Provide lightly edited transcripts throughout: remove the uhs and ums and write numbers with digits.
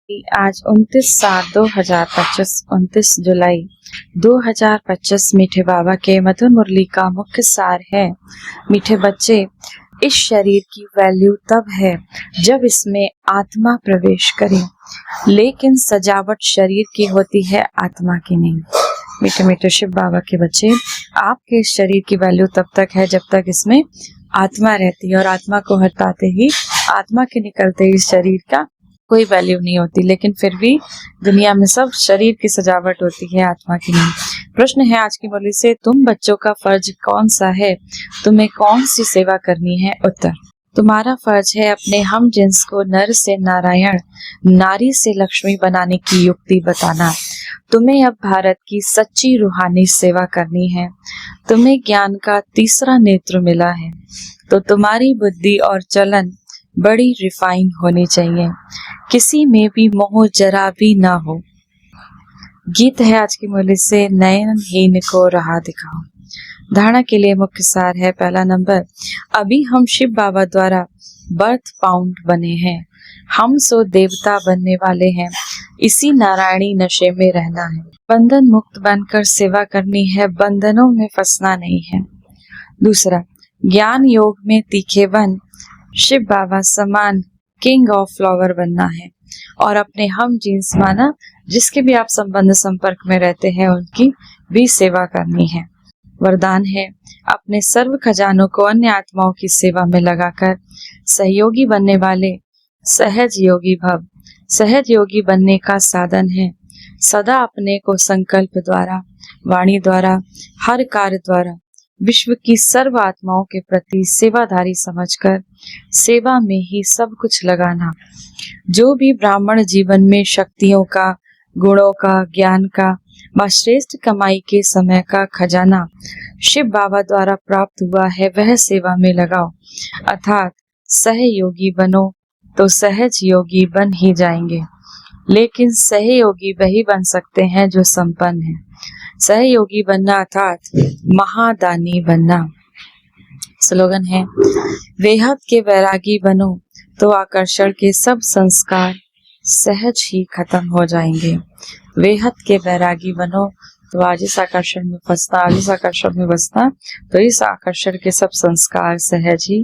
आज 29/7/2025 29 जुलाई 2025 मीठे बाबा के मधुर मुरली का मुख्य सार है। मीठे बच्चे, इस शरीर की वैल्यू तब है जब इसमें आत्मा प्रवेश करे, लेकिन सजावट शरीर की होती है, आत्मा की नहीं। मीठे मीठे शिव बाबा के बच्चे, आपके इस शरीर की वैल्यू तब तक है जब तक इसमें आत्मा रहती है, और आत्मा को हटाते ही, आत्मा के निकलते ही शरीर का कोई वैल्यू नहीं होती। लेकिन फिर भी दुनिया में सब शरीर की सजावट होती है, आत्मा की नहीं। प्रश्न है आज की मुरली से, तुम बच्चों का फर्ज कौन सा है? तुम्हें कौन सी सेवा करनी है? उत्तर, तुम्हारा फर्ज है अपने हम जिन्स को नर से नारायण, नारी से लक्ष्मी बनाने की युक्ति बताना। तुम्हें अब भारत की सच्ची रूहानी सेवा करनी है। तुम्हें ज्ञान का तीसरा नेत्र मिला है, तो तुम्हारी बुद्धि और चलन बड़ी रिफाइन होनी चाहिए, किसी में भी मोह जरा भी ना हो। गीत है आज की मुरली से, नयनहीन को राह दिखाओ। धारणा के लिए मुख्य सार है, पहला नंबर, अभी हम शिव बाबा द्वारा बर्थ पाउंड बने हैं, हम सो देवता बनने वाले हैं, इसी नारायणी नशे में रहना है, बंधन मुक्त बनकर सेवा करनी है, बंधनों में फंसना नहीं है। दूसरा, ज्ञान योग में तीखे बन शिव बाबा समान किंग ऑफ फ्लावर बनना है, और अपने हम जीन्स माना जिसके भी आप संबंध संपर्क में रहते हैं उनकी भी सेवा करनी है। वरदान है, अपने सर्व खजानों को अन्य आत्माओं की सेवा में लगाकर सहयोगी बनने वाले सहज योगी भव। सहज योगी बनने का साधन है सदा अपने को संकल्प द्वारा, वाणी द्वारा, हर कार्य द्वारा विश्व की सर्व आत्माओं के प्रति सेवाधारी समझकर सेवा में ही सब कुछ लगाना। जो भी ब्राह्मण जीवन में शक्तियों का, गुणों का, ज्ञान का व श्रेष्ठ कमाई के समय का खजाना शिव बाबा द्वारा प्राप्त हुआ है, वह सेवा में लगाओ, अर्थात सहयोगी बनो तो सहज योगी बन ही जाएंगे। लेकिन सहयोगी वही बन सकते हैं जो संपन्न है। सहयोगी बनना अर्थात महादानी बनना। स्लोगन है, बेहद के वैरागी बनो तो आकर्षण के सब संस्कार सहज ही खत्म हो जाएंगे। बेहद के वैरागी बनो तो आज इस आकर्षण में फंसना, आज इस आकर्षण में बसना, तो इस आकर्षण के सब संस्कार सहज ही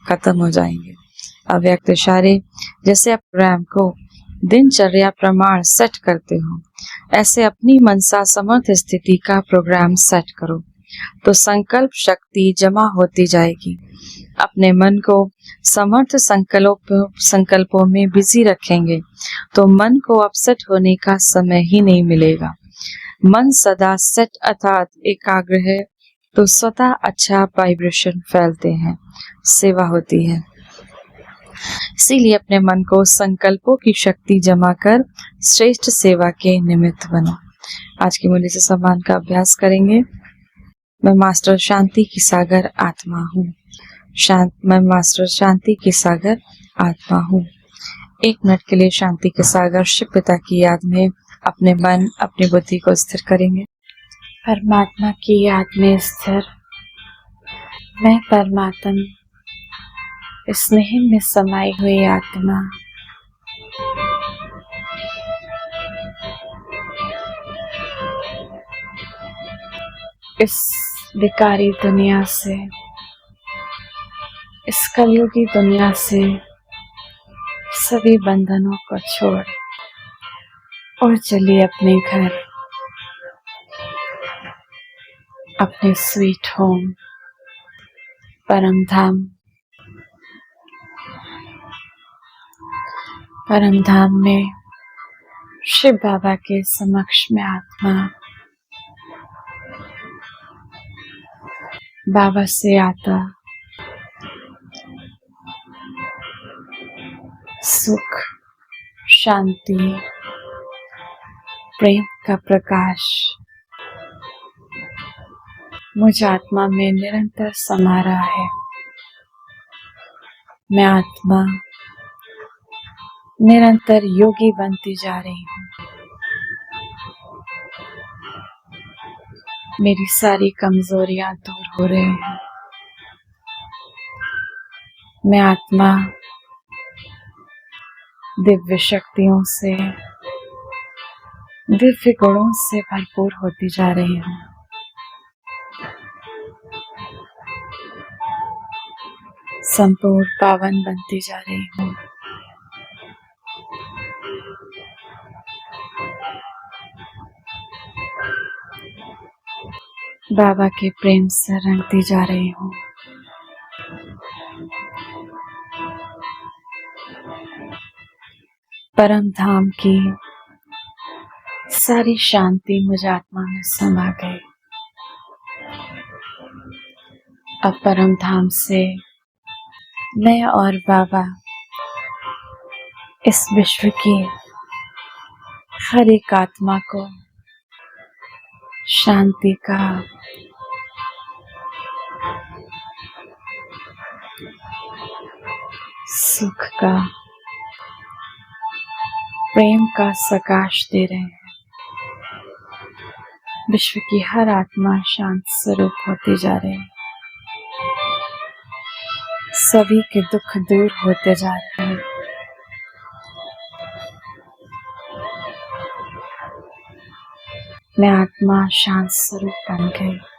खत्म हो जाएंगे। अव्यक्त इशारे, जैसे आप प्रोग्राम को दिनचर्या प्रमाण सेट करते हो, ऐसे अपनी मनसा समर्थ स्थिति का प्रोग्राम सेट करो, तो संकल्प शक्ति जमा होती जाएगी। अपने मन को समर्थ संकल्पों में बिजी रखेंगे तो मन को अपसेट होने का समय ही नहीं मिलेगा। मन सदा सेट अर्थात एकाग्र है तो स्वतः अच्छा वाइब्रेशन फैलते हैं, सेवा होती है। इसीलिए अपने मन को संकल्पों की शक्ति जमा कर श्रेष्ठ सेवा के निमित्त बनो। आज की मुरली से सम्मान का अभ्यास करेंगे। मैं मास्टर शांति की सागर आत्मा हूँ। मैं मास्टर शांति की सागर आत्मा हूँ। 1 मिनट के लिए शांति के सागर शिव पिता की याद में अपने मन, अपनी बुद्धि को स्थिर करेंगे। परमात्मा की याद में स्थिर मैं परमात्मा, स्नेह में समाई हुई आत्मा, इस विकारी दुनिया से, इस कलयुगी दुनिया से सभी बंधनों को छोड़ और चलिए अपने घर, अपने स्वीट होम, परम धाम। परम धाम में शिव बाबा के समक्ष में आत्मा बाबा से आता सुख, शांति, प्रेम का प्रकाश मुझ आत्मा में निरंतर समा रहा है। मैं आत्मा निरंतर योगी बनती जा रही हूँ। मेरी सारी कमजोरियां दूर हो रही हैं। मैं आत्मा दिव्य शक्तियों से, दिव्य गुणों से भरपूर होती जा रही हूँ। संपूर्ण पावन बनती जा रही हूँ। बाबा के प्रेम से रंगती जा रही हूँ। परम धाम की सारी शांति मुझ आत्मा में समा गई। अब परम धाम से मैं और बाबा इस विश्व की हर एक आत्मा को शांति का, सुख का, प्रेम का प्रकाश दे रहे हैं। विश्व की हर आत्मा शांत स्वरूप होती जा रही है। सभी के दुख दूर होते जा रहे हैं। मैं आत्मा शांत स्वरूप बन गई।